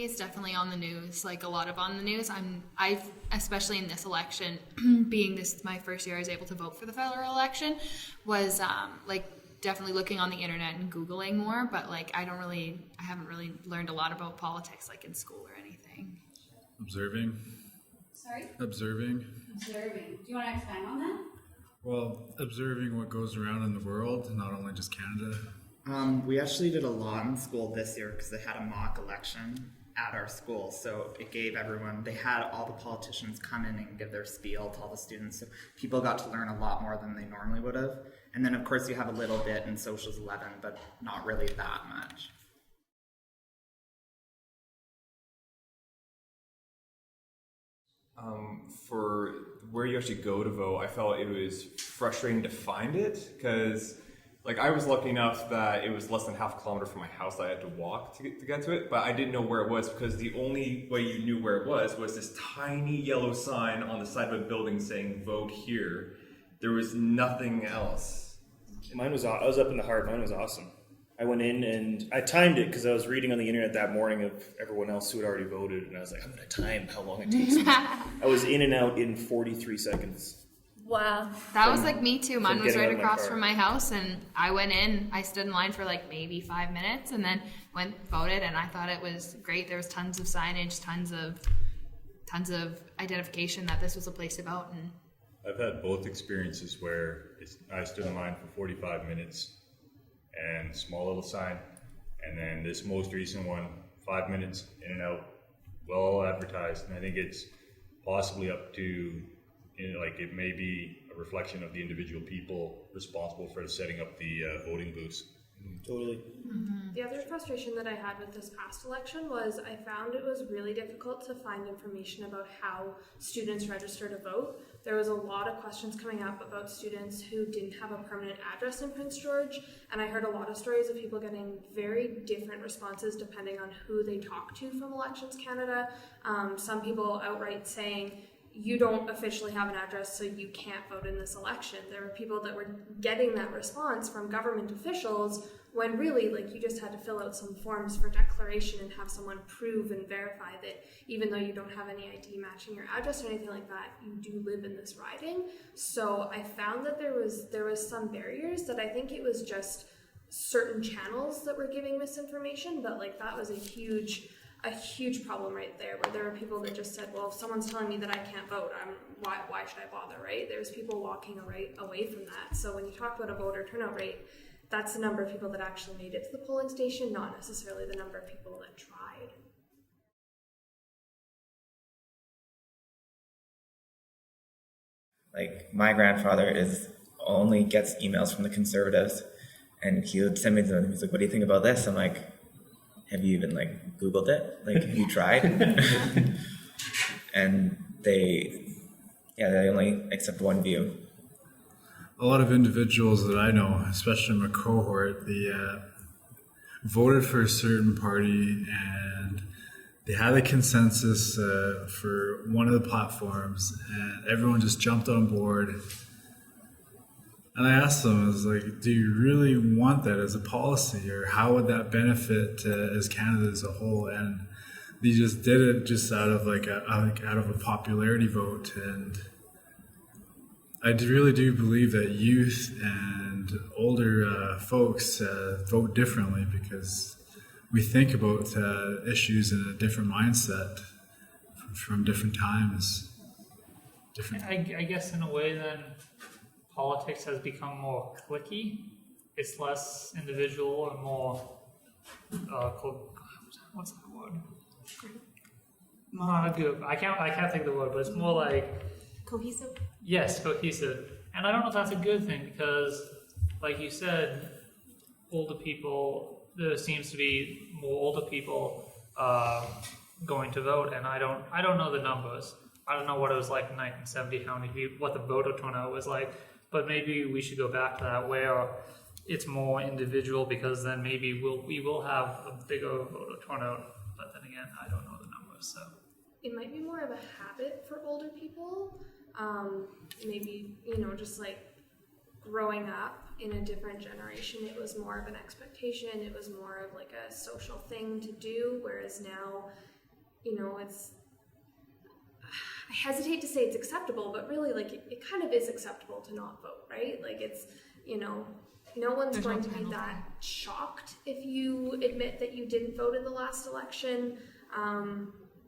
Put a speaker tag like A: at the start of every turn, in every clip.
A: me is definitely on the news, like a lot of on the news. I've especially in this election, being this my first year I was able to vote for the federal election, was like definitely looking on the internet and Googling more, but like I haven't really learned a lot about politics like in school or anything.
B: Observing.
C: Sorry?
B: Observing.
C: Observing. Do you want to expand on that?
B: Well, observing what goes around in the world, not only just Canada.
D: We actually did a lot in school this year because they had a mock election at our school. So it gave everyone, they had all the politicians come in and give their spiel to all the students. So people got to learn a lot more than they normally would have. And then, of course, you have a little bit in Socials 11, but not really that much.
E: For where you actually go to vote, I felt it was frustrating to find it because, like, I was lucky enough that it was less than half a kilometer from my house that I had to walk to get to it, but I didn't know where it was because the only way you knew where it was this tiny yellow sign on the side of a building saying "Vote here." There was nothing else.
F: I was up in the heart. Mine was awesome. I went in and I timed it because I was reading on the internet that morning of everyone else who had already voted, and I was like, I'm going to time how long it takes me. I was in and out in 43 seconds.
A: Wow. That was like me too. Mine was right across from my house, and I went in. I stood in line for like maybe 5 minutes and then voted, and I thought it was great. There was tons of signage, tons of identification that this was a place to vote. And
G: I've had both experiences where I stood in line for 45 minutes and small little sign, and then this most recent one, 5 minutes in and out, well advertised, and I think it's possibly up to, it may be a reflection of the individual people responsible for setting up the voting booths.
F: Totally.
H: Mm-hmm. The other frustration that I had with this past election was I found it was really difficult to find information about how students register to vote. There was a lot of questions coming up about students who didn't have a permanent address in Prince George, and I heard a lot of stories of people getting very different responses depending on who they talked to from Elections Canada. Some people outright saying, you don't officially have an address, so you can't vote in this election. There were people that were getting that response from government officials when really, like, you just had to fill out some forms for declaration and have someone prove and verify that even though you don't have any ID matching your address or anything like that, you do live in this riding. So I found that there was some barriers that I think it was just certain channels that were giving misinformation, but like that was a huge problem right there, where there were people that just said, well, if someone's telling me that I can't vote, why should I bother, right? There's people walking away from that. So when you talk about a voter turnout rate, that's the number of people that actually made it to the polling station, not necessarily the number of people that tried.
D: Like, my grandfather only gets emails from the Conservatives, and he would send me them. He's like, what do you think about this? I'm like, have you even like Googled it? Like, have you tried? And they only accept one view.
B: A lot of individuals that I know, especially in my cohort, they voted for a certain party and they had a consensus for one of the platforms, and everyone just jumped on board. And I asked them, I was like, do you really want that as a policy, or how would that benefit as Canada as a whole? And they just did it just out of a popularity vote. And I really do believe that youth and older folks vote differently because we think about issues in a different mindset from different times.
I: I guess in a way then politics has become more cliquey. It's less individual and more, what's that word? Not good. I can't think of the word, but it's more like
C: Cohesive?
I: Yes, cohesive. And I don't know if that's a good thing because, like you said, older people, there seems to be more older people going to vote, and I don't know the numbers. I don't know what it was like in 1970, what the voter turnout was like, but maybe we should go back to that where it's more individual, because then maybe we will have a bigger voter turnout, but then again, I don't know the numbers, so.
H: It might be more of a habit for older people. Maybe, just like growing up in a different generation, it was more of an expectation. It was more of like a social thing to do, whereas now, you know, I hesitate to say it's acceptable, but really, like, it kind of is acceptable to not vote, right? Like, it's, you know, no one's
A: There's
H: going
A: no
H: to be
A: penalty.
H: that shocked if you admit that you didn't vote in the last election.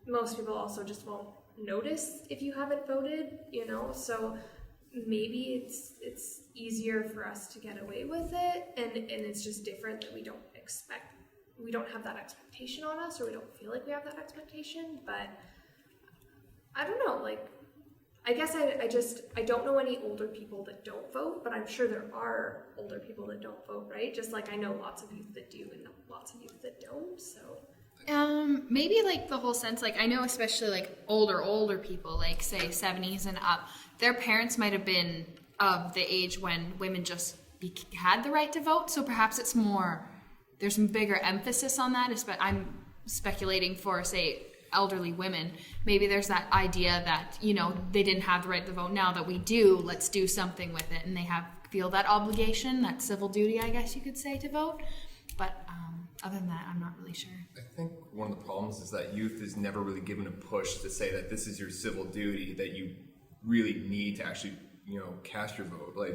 H: Most people also just won't notice if you haven't voted, you know, so maybe it's easier for us to get away with it, and it's just different that we don't have that expectation on us, or we don't feel like we have that expectation. But I don't know, like, I guess I don't know any older people that don't vote, but I'm sure there are older people that don't vote, right? Just like I know lots of youth that do and lots of youth that don't, so.
A: Maybe like the whole sense, like I know especially like older people, like say 70s and up, their parents might have been of the age when women just had the right to vote, so perhaps it's more, there's some bigger emphasis on that. I'm speculating for, say, elderly women. Maybe there's that idea that, you know, they didn't have the right to vote. Now that we do, let's do something with it, and they feel that obligation, that civil duty, I guess you could say, to vote. But other than that, I'm not really sure.
E: I think one of the problems is that youth is never really given a push to say that this is your civil duty, that you really need to actually, you know, cast your vote. Like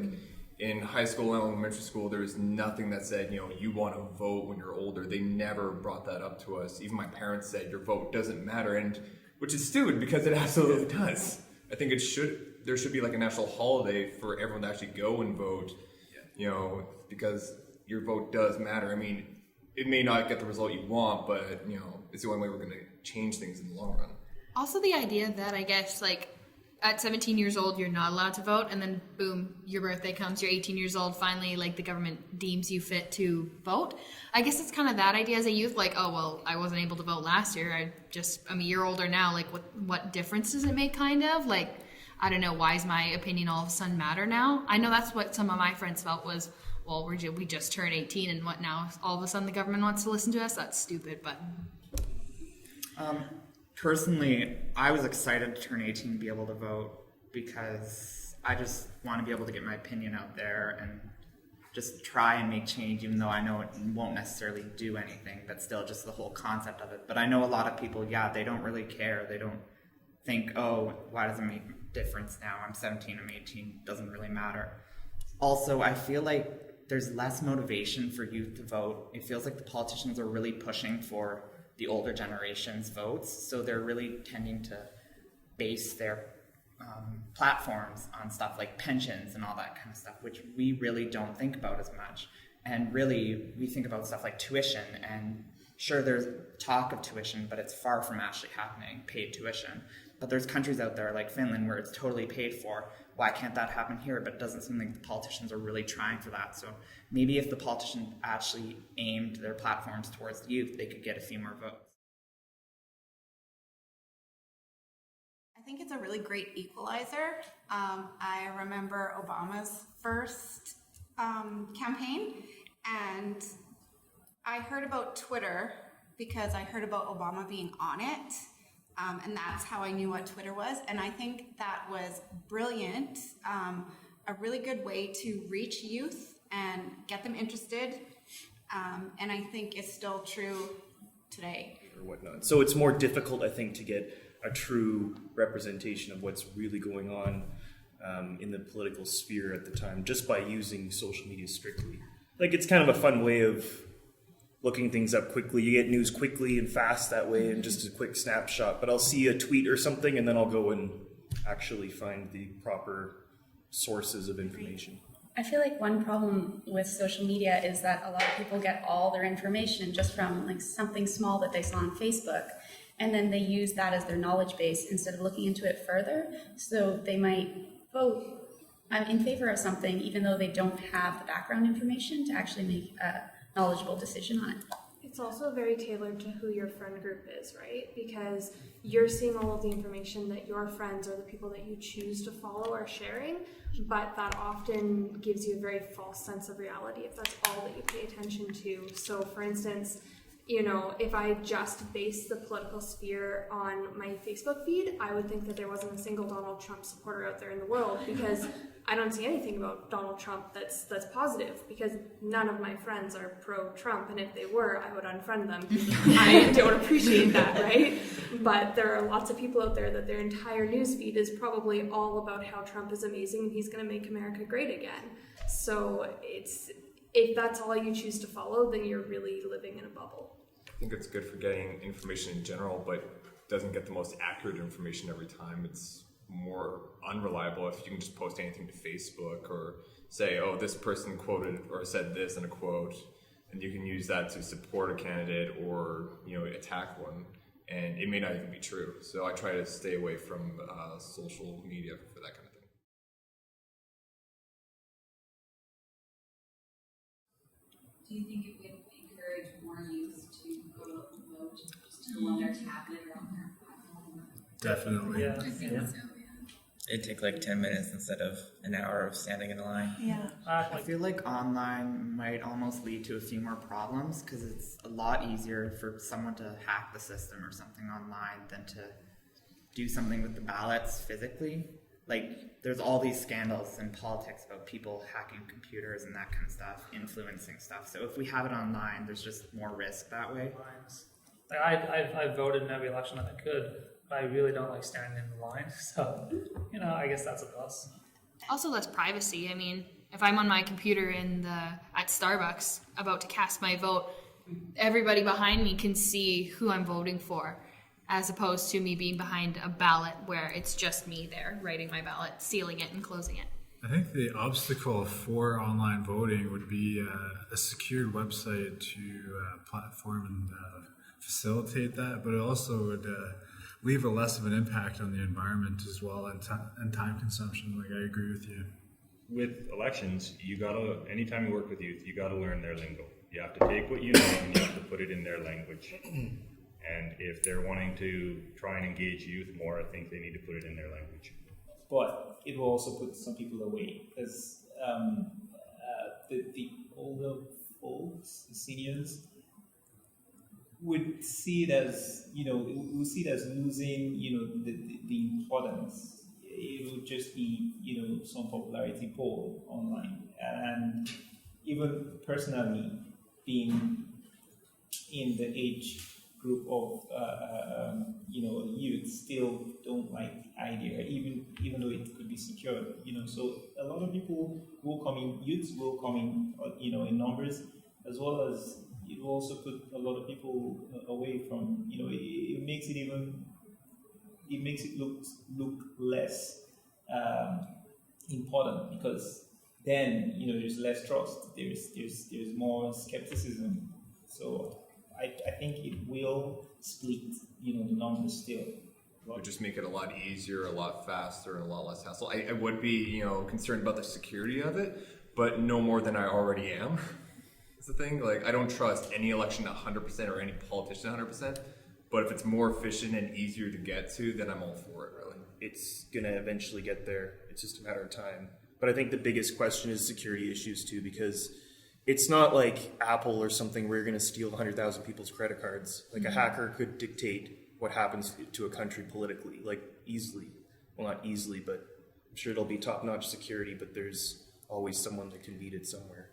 E: in high school and elementary school, there was nothing that said, you know, you want to vote when you're older. They never brought that up to us. Even my parents said your vote doesn't matter, and which is stupid because it absolutely does. I think there should be like a national holiday for everyone to actually go and vote, you know, because your vote does matter. I mean, it may not get the result you want, but, you know, it's the only way we're going to change things in the long run.
A: Also the idea that I guess like at 17 years old you're not allowed to vote, and then boom, your birthday comes, you're 18 years old, finally like the government deems you fit to vote. I guess it's kind of that idea as a youth, like, oh well, I wasn't able to vote last year, I'm a year older now, like what difference does it make, kind of? Like, I don't know, why does my opinion all of a sudden matter now? I know that's what some of my friends felt was, well, we just turned 18 and what now? All of a sudden the government wants to listen to us? That's stupid, but...
D: Personally, I was excited to turn 18 and be able to vote because I just want to be able to get my opinion out there and just try and make change, even though I know it won't necessarily do anything, but still just the whole concept of it. But I know a lot of people, they don't really care. They don't think, oh, why does it make a difference now? I'm 17, I'm 18, doesn't really matter. Also, I feel like there's less motivation for youth to vote. It feels like the politicians are really pushing for the older generation's votes, so they're really tending to base their platforms on stuff like pensions and all that kind of stuff, which we really don't think about as much. And really, we think about stuff like tuition, and sure, there's talk of tuition, but it's far from actually happening, paid tuition. But there's countries out there like Finland where it's totally paid for. Why can't that happen here? But it doesn't seem like the politicians are really trying for that. So maybe if the politicians actually aimed their platforms towards the youth, they could get a few more votes.
C: I think it's a really great equalizer. I remember Obama's first campaign, and I heard about Twitter because I heard about Obama being on it. And that's how I knew what Twitter was. And I think that was brilliant, a really good way to reach youth and get them interested. And I think it's still true today.
F: Or whatnot. So it's more difficult, I think, to get a true representation of what's really going on in the political sphere at the time, just by using social media strictly. Like, it's kind of a fun way of looking things up quickly. You get news quickly and fast that way, and just a quick snapshot. But I'll see a tweet or something, and then I'll go and actually find the proper sources of information.
J: I feel like one problem with social media is that a lot of people get all their information just from like something small that they saw on Facebook, and then they use that as their knowledge base instead of looking into it further. So they might vote in favor of something even though they don't have the background information to actually make a knowledgeable decision on it.
H: It's also very tailored to who your friend group is, right? Because you're seeing all of the information that your friends or the people that you choose to follow are sharing, but that often gives you a very false sense of reality if that's all that you pay attention to. So for instance, you know, if I just based the political sphere on my Facebook feed, I would think that there wasn't a single Donald Trump supporter out there in the world, because I don't see anything about Donald Trump that's positive, because none of my friends are pro-Trump, and if they were, I would unfriend them. I don't appreciate that, right? But there are lots of people out there that their entire news feed is probably all about how Trump is amazing and he's going to make America great again. So if that's all you choose to follow, then you're really living in a bubble.
E: I think it's good for getting information in general, but doesn't get the most accurate information every time. It's more unreliable if you can just post anything to Facebook or say, oh, this person quoted or said this in a quote, and you can use that to support a candidate or, you know, attack one, and it may not even be true. So I try to stay away from social media for that kind of thing.
K: Do you think it would encourage more youth to go vote just on their tablet or on their iPhone?
B: Definitely.
I: Yeah.
K: I think
I: Yeah.
K: so, yeah.
L: It'd take like 10 minutes instead of an hour of standing in a line.
C: Yeah.
D: I feel like online might almost lead to a few more problems because it's a lot easier for someone to hack the system or something online than to do something with the ballots physically. Like, there's all these scandals in politics about people hacking computers and that kind of stuff, influencing stuff. So if we have it online, there's just more risk that way.
I: Like I've voted in every election that I could, but I really don't like standing in the line. So, you know, I guess that's a plus.
A: Also less privacy. I mean, if I'm on my computer at Starbucks about to cast my vote, everybody behind me can see who I'm voting for, as opposed to me being behind a ballot where it's just me there writing my ballot, sealing it and closing it.
B: I think the obstacle for online voting would be a secured website to platform and facilitate that, but it also would leave a less of an impact on the environment as well, and time consumption. Like, I agree with you.
G: With elections, anytime you work with youth, you gotta learn their lingo. You have to take what you know and you have to put it in their language. And if they're wanting to try and engage youth more, I think they need to put it in their language.
M: But it will also put some people away, because the older folks, the seniors, would see it as, would see it as losing, the importance. It would just be, some popularity poll online. And even personally, being in the age group of youth, still don't like idea, even though it could be secured. So a lot of people will come in, youths will come in, in numbers, as well as it will also put a lot of people away from. It makes it look less important, because then there's less trust. There's more skepticism. So I think it will split, the numbers still.
E: It would just make it a lot easier, a lot faster, and a lot less hassle. I would be, concerned about the security of it, but no more than I already am. That's the thing. Like, I don't trust any election 100% or any politician 100%, but if it's more efficient and easier to get to, then I'm all for it, really.
F: It's gonna eventually get there. It's just a matter of time. But I think the biggest question is security issues too, because it's not like Apple or something where you're going to steal 100,000 people's credit cards. Like, a hacker could dictate what happens to a country politically, like, easily. Well, not easily, but I'm sure it'll be top-notch security, but there's always someone that can beat it somewhere.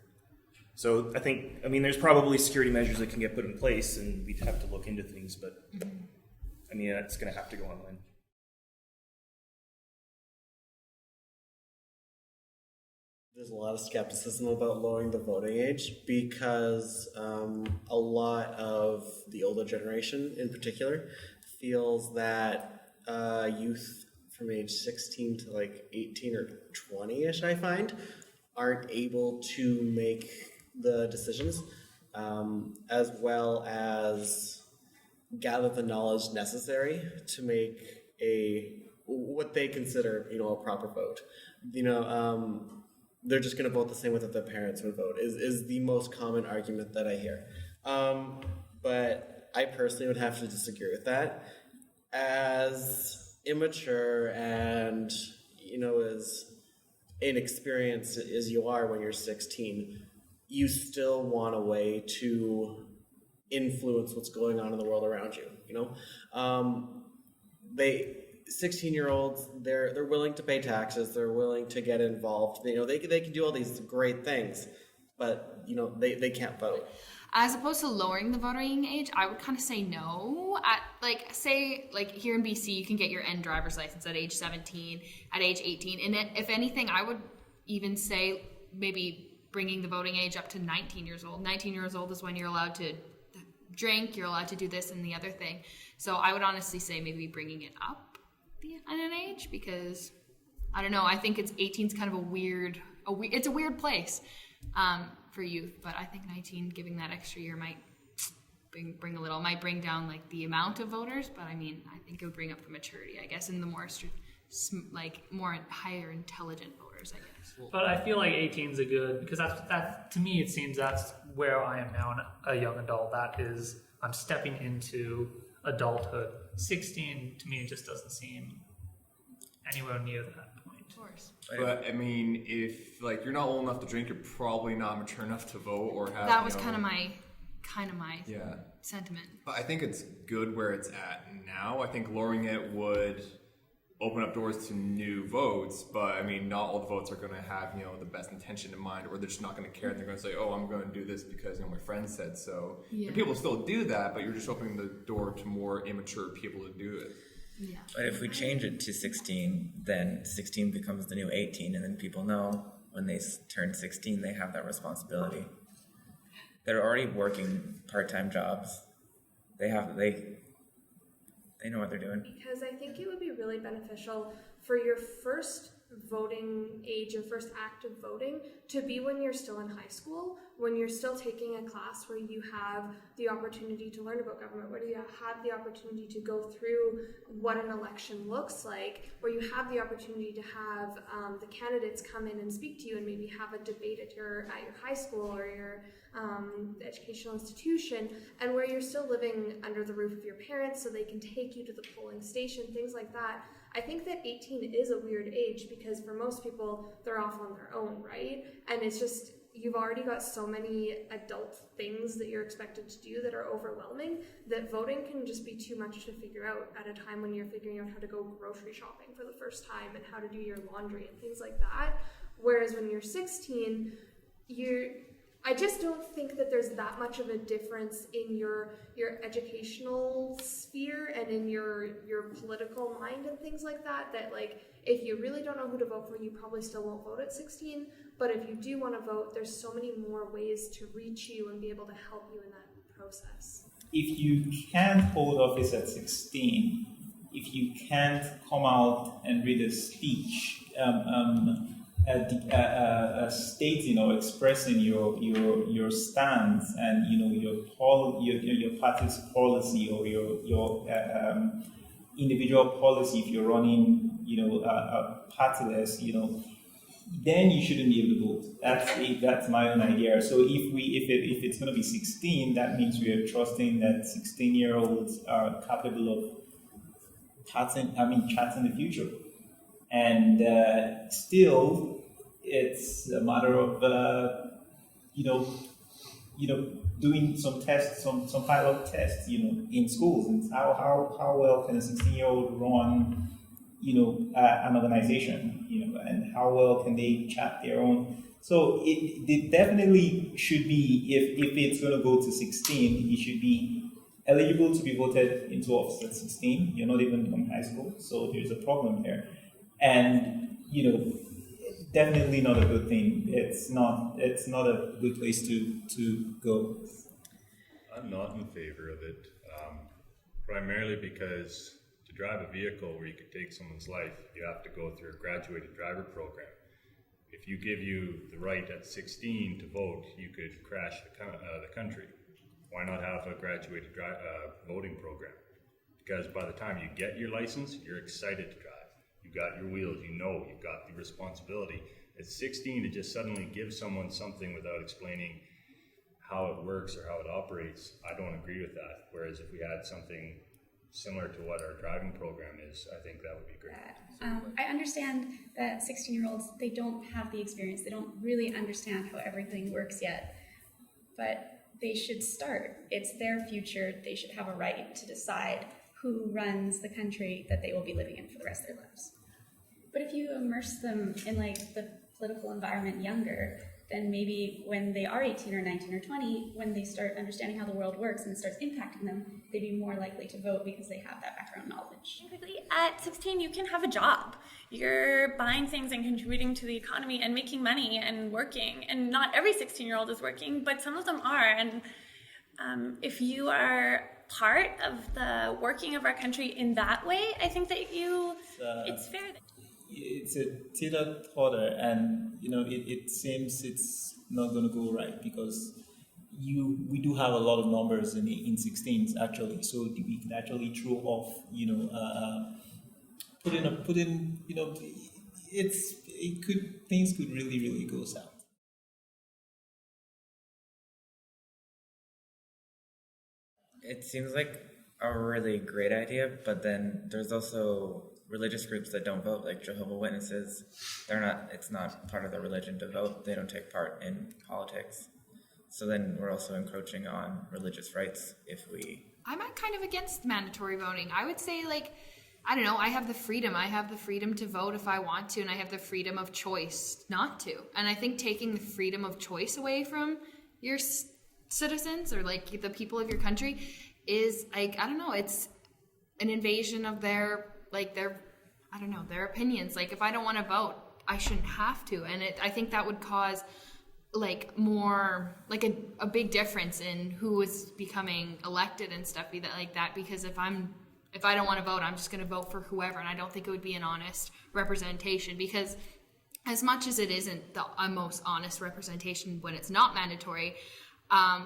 F: So there's probably security measures that can get put in place, and we'd have to look into things, but it's going to have to go online.
N: There's a lot of skepticism about lowering the voting age because a lot of the older generation in particular feels that youth from age 16 to like 18 or 20-ish, I find, aren't able to make the decisions as well as gather the knowledge necessary to make what they consider, a proper vote. They're just going to vote the same way that their parents would vote is the most common argument that I hear. But I personally would have to disagree with that. As immature and, as inexperienced as you are when you're 16, you still want a way to influence what's going on in the world around you. You know, 16-year-olds, they're willing to pay taxes. They're willing to get involved. You know, they can do all these great things, but you know, they can't vote.
A: As opposed to lowering the voting age, I would kind of say no. At say here in BC, you can get your N driver's license at age 17, at age 18, and if anything, I would even say maybe bringing the voting age up to 19 years old. 19 years old is when you're allowed to drink, you're allowed to do this and the other thing. So I would honestly say maybe bringing it up at an age, because I don't know. I think 18 is kind of it's a weird place for youth, but I think 19, giving that extra year might might bring down like the amount of voters, but I mean, I think it would bring up the maturity, I guess, and the more more higher intelligent voters, I guess.
I: But I feel like 18 is a good, because that to me it seems that's where I am now, a young adult. That is, I'm stepping into adulthood. 16 to me just doesn't seem anywhere near that point.
A: Of course.
E: But I mean, if you're not old enough to drink, you're probably not mature enough to vote or have.
A: That was kind of my sentiment.
E: But I think it's good where it's at now. I think lowering it would open up doors to new votes, but I mean, not all the votes are going to have the best intention in mind, or they're just not going to care. They're going to say, "Oh, I'm going to do this because my friend said so."
A: Yeah.
E: And people still do that, but you're just opening the door to more immature people to do it.
A: Yeah.
L: But if we change it to 16, then 16 becomes the new 18, and then people know when they turn 16, they have that responsibility. They're already working part-time jobs. They know what they're doing.
H: Because I think it would be really beneficial for your first voting age, your first act of voting, to be when you're still in high school, when you're still taking a class where you have the opportunity to learn about government, where you have the opportunity to go through what an election looks like, where you have the opportunity to have the candidates come in and speak to you and maybe have a debate at your high school or your educational institution, and where you're still living under the roof of your parents so they can take you to the polling station, things like that. I think that 18 is a weird age because for most people, they're off on their own, right? And it's just, you've already got so many adult things that you're expected to do that are overwhelming that voting can just be too much to figure out at a time when you're figuring out how to go grocery shopping for the first time and how to do your laundry and things like that. Whereas when you're 16, I just don't think that there's that much of a difference in your educational sphere and in your political mind and things like that, that if you really don't know who to vote for, you probably still won't vote at 16. But if you do want to vote, there's so many more ways to reach you and be able to help you in that process.
M: If you can't hold office at 16, if you can't come out and read a speech, stating or expressing your stance and your party's policy or your individual policy, if you're running partyless, then you shouldn't be able to vote. That's my own idea. So if it's going to be 16, that means we are trusting that 16-year-olds are capable of charting the future. And still, it's a matter of doing some tests, some pilot tests, in schools, and how well can a 16-year-old run, an organization, and how well can they chat their own. So it definitely should be, if it's going to go to 16, it should be eligible to be voted into office at 16. You're not even in high school, so there's a problem there. And definitely not a good thing. It's not a good place to go.
G: I'm not in favor of it, primarily because to drive a vehicle where you could take someone's life, you have to go through a graduated driver program. If you give you the right at 16 to vote, you could crash the country. Why not have a graduated voting program? Because by the time you get your license, you're excited to drive. You've got your wheels, you've got the responsibility. At 16, to just suddenly give someone something without explaining how it works or how it operates, I don't agree with that. Whereas if we had something similar to what our driving program is, I think that would be great.
J: I understand that 16-year-olds, they don't have the experience. They don't really understand how everything works yet. But they should start. It's their future. They should have a right to decide who runs the country that they will be living in for the rest of their lives. But if you immerse them in like the political environment younger, then maybe when they are 18 or 19 or 20, when they start understanding how the world works and it starts impacting them, they'd be more likely to vote because they have that background knowledge.
O: Quickly, at 16, you can have a job. You're buying things and contributing to the economy and making money and working. And not every 16-year-old is working, but some of them are. And if you are part of the working of our country in that way, I think that it's fair.
M: It's a teeter-totter, and it seems it's not going to go right because we do have a lot of numbers in 16s actually, so we can actually throw off things could really go south.
L: It seems like a really great idea, but then there's also religious groups that don't vote, like Jehovah's Witnesses. It's not part of their religion to vote. They don't take part in politics. So then we're also encroaching on religious rights if we...
A: I'm kind of against mandatory voting. I would say, like, I don't know, I have the freedom. I have the freedom to vote if I want to, and I have the freedom of choice not to. And I think taking the freedom of choice away from your citizens or, like, the people of your country is, like, I don't know, it's an invasion of their opinions. Like, if I don't want to vote, I shouldn't have to. And I think that would cause like more, like a big difference in who is becoming elected and stuff like that. Because if I don't want to vote, I'm just going to vote for whoever. And I don't think it would be an honest representation, because as much as it isn't the most honest representation when it's not mandatory,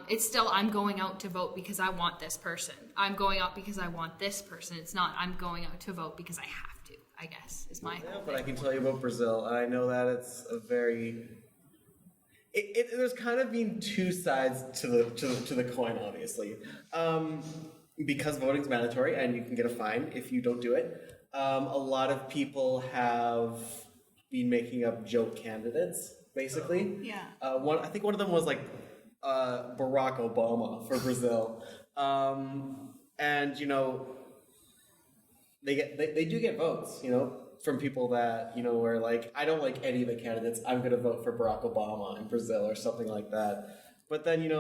A: it's still, I'm going out to vote because I want this person. I'm going out because I want this person. It's not, I'm going out to vote because I have to, I guess, is my whole
N: But I
A: thing.
N: can tell you about Brazil, and I know that it's a very... there's kind of been two sides to the coin, obviously. Because voting's mandatory and you can get a fine if you don't do it. A lot of people have been making up joke candidates, basically.
C: Yeah.
N: I think one of them was like Barack Obama for Brazil, and they do get votes, from people that were like, I don't like any of the candidates, I'm going to vote for Barack Obama in Brazil or something like that. But then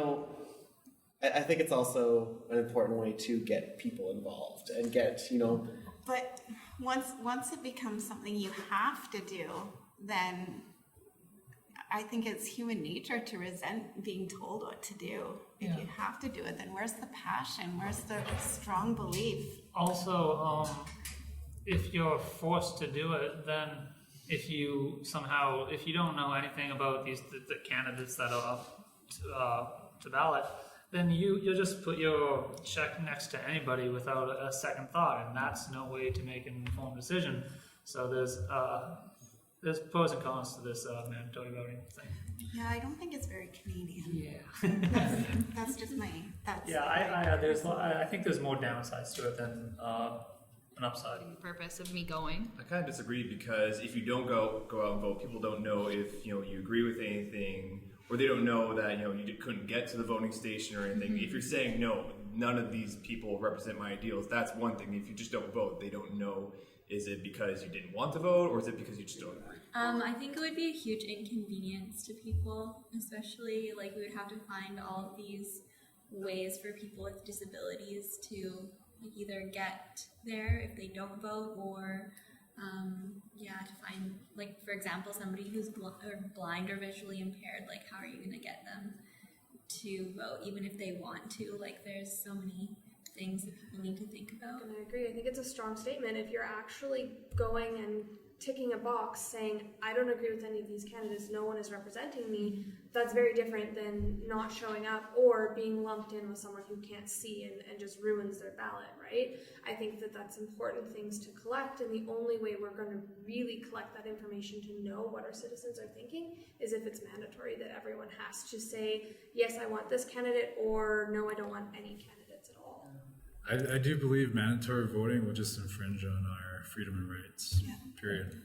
N: I think it's also an important way to get people involved and get
C: But once it becomes something you have to do, then I think it's human nature to resent being told what to do. If you have to do it, then where's the passion? Where's the strong belief?
I: Also, if you're forced to do it, then if you don't know anything about the candidates that are up to ballot, then you'll just put your check next to anybody without a second thought, and that's no way to make an informed decision. So there's pros and cons to this mandatory voting thing.
C: Yeah, I don't think it's very Canadian.
I: Yeah.
C: That's just my...
I: I think there's more downsides to it than an upside.
A: The purpose of me going.
E: I kind of disagree, because if you don't go out and vote, people don't know if you agree with anything, or they don't know that you couldn't get to the voting station or anything. If you're saying no, none of these people represent my ideals, that's one thing. If you just don't vote, they don't know. Is it because you didn't want to vote, or is it because you just don't agree?
K: I think it would be a huge inconvenience to people, especially like we would have to find all of these ways for people with disabilities to either get there if they don't vote, or to find, like, for example, somebody who's blind or visually impaired, like how are you going to get them to vote even if they want to? Like, there's so many things that people need to think about.
H: And I agree. I think it's a strong statement if you're actually going and ticking a box saying, I don't agree with any of these candidates, no one is representing me. That's very different than not showing up or being lumped in with someone who can't see and just ruins their ballot, right? I think that's important things to collect, and the only way we're going to really collect that information to know what our citizens are thinking is if it's mandatory, that everyone has to say, yes, I want this candidate, or no, I don't want any candidates at all.
B: I do believe mandatory voting will just infringe on our freedom and rights, period.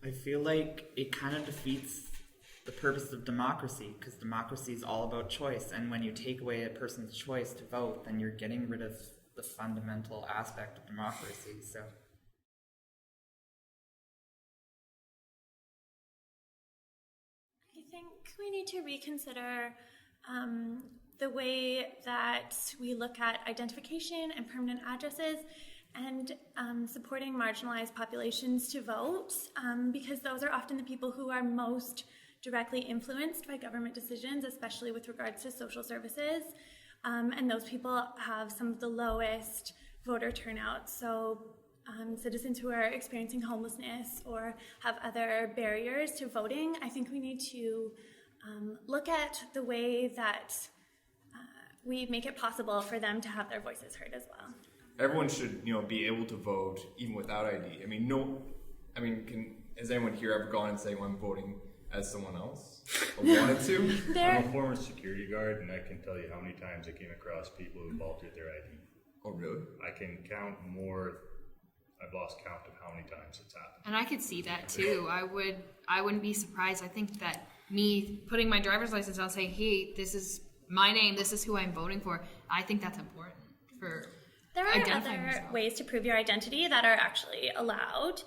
D: I feel like it kind of defeats the purpose of democracy, because democracy is all about choice. And when you take away a person's choice to vote, then you're getting rid of the fundamental aspect of democracy. So.
O: I think we need to reconsider the way that we look at identification and permanent addresses and supporting marginalized populations to vote, because those are often the people who are most directly influenced by government decisions, especially with regards to social services. And those people have some of the lowest voter turnout. So citizens who are experiencing homelessness or have other barriers to voting, I think we need to look at the way that we make it possible for them to have their voices heard as well.
E: Everyone should, be able to vote even without ID. Has anyone here ever gone and say, well, I'm voting as someone else or wanted to?
G: I'm a former security guard, and I can tell you how many times I came across people who altered their ID.
E: Oh, really?
G: I can count more. I've lost count of how many times it's happened.
A: And I could see that too. I wouldn't be surprised. I think that me putting my driver's license out saying, hey, this is my name, this is who I'm voting for, I think that's important for
O: there are
A: identifying
O: other
A: yourself.
O: ways to prove your identity that are actually allowed.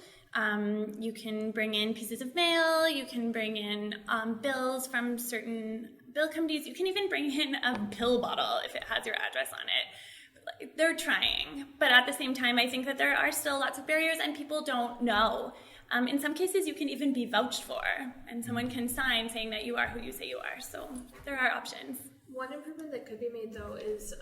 O: You can bring in pieces of mail, you can bring in bills from certain bill companies, you can even bring in a pill bottle if it has your address on it. They're trying, but at the same time, I think that there are still lots of barriers and people don't know. In some cases, you can even be vouched for, and someone can sign saying that you are who you say you are. So there are options.
H: One improvement that could be made, though, is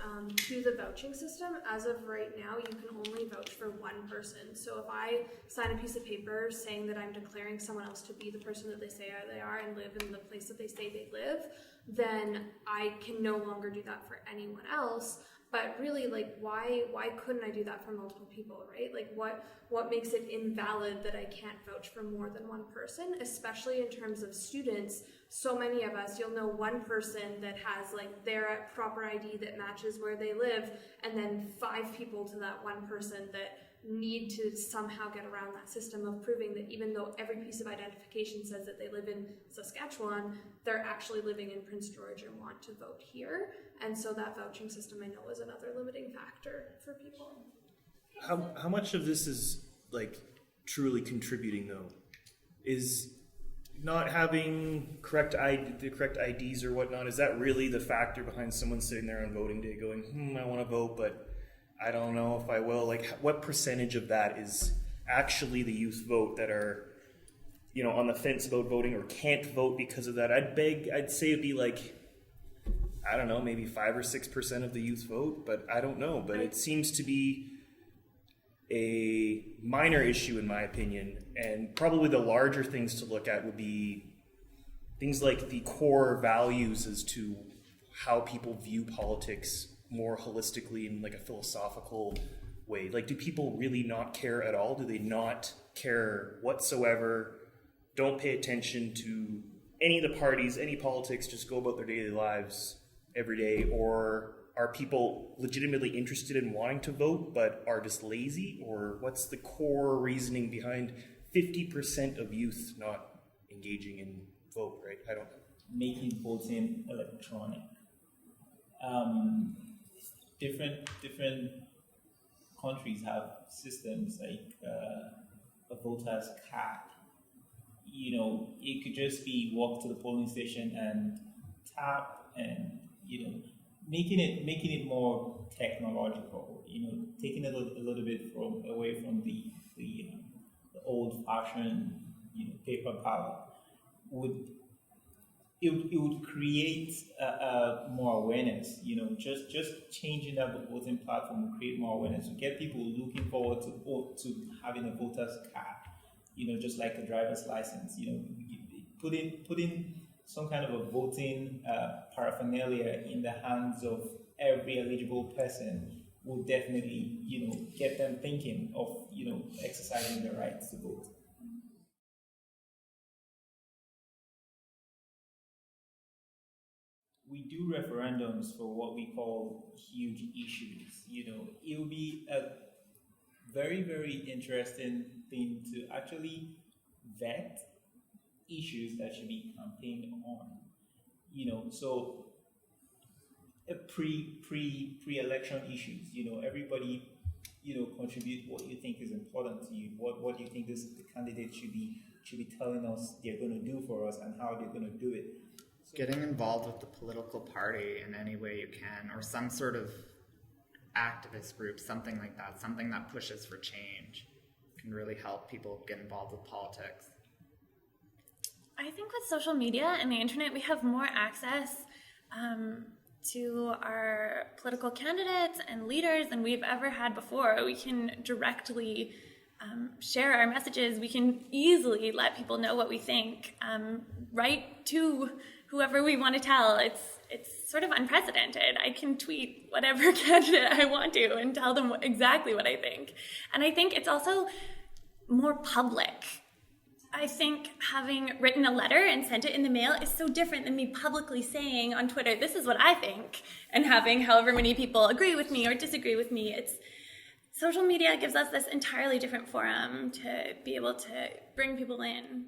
H: to the vouching system. As of right now, you can only vouch for one person. So if I sign a piece of paper saying that I'm declaring someone else to be the person that they say they are and live in the place that they say they live, then I can no longer do that for anyone else. But really, why couldn't I do that for multiple people, right? What makes it invalid that I can't vouch for more than one person, especially in terms of students? So many of us, you'll know one person that has their proper ID that matches where they live, and then 5 people to that one person that need to somehow get around that system of proving that even though every piece of identification says that they live in Saskatchewan, they're actually living in Prince George and want to vote here. And so that vouching system, I know, is another limiting factor for people.
F: How much of this is truly contributing though? Is not having the correct IDs or whatnot, is that really the factor behind someone sitting there on voting day going, I want to vote, but I don't know if I will? What percentage of that is actually the youth vote that are, on the fence about voting or can't vote because of that? I'd say it'd be I don't know, maybe 5 or 6% of the youth vote, but I don't know. But it seems to be a minor issue in my opinion, and probably the larger things to look at would be things like the core values as to how people view politics more holistically in a philosophical way. Do people really not care at all? Do they not care whatsoever? Don't pay attention to any of the parties, any politics, just go about their daily lives every day? Or are people legitimately interested in wanting to vote but are just lazy? Or what's the core reasoning behind 50% of youth not engaging in vote, right? I don't know.
M: Making voting electronic. Different countries have systems like a voter's card. It could just be walk to the polling station and tap, and making it more technological. Taking it a little bit away from the old-fashioned paper ballot it would create more awareness. Just changing that voting platform will create more awareness. To get people looking forward to having a voter's card. Just like a driver's license. Putting some kind of a voting paraphernalia in the hands of every eligible person will definitely get them thinking of exercising their rights to vote. We do referendums for what we call huge issues. It will be a very, very interesting thing to actually vet issues that should be campaigned on. So pre-election issues. Everybody contribute what you think is important to you. What do you think the candidate should be telling us they're going to do for us and how they're going to do it.
D: Getting involved with the political party in any way you can, or some sort of activist group, something like that, something that pushes for change, can really help people get involved with politics.
O: I think with social media and the internet, we have more access to our political candidates and leaders than we've ever had before. We can directly share our messages. We can easily let people know what we think, right to whoever we want to tell. It's sort of unprecedented. I can tweet whatever candidate I want to and tell them exactly what I think. And I think it's also more public. I think having written a letter and sent it in the mail is so different than me publicly saying on Twitter, this is what I think, and having however many people agree with me or disagree with me. Social media gives us this entirely different forum to be able to bring people in.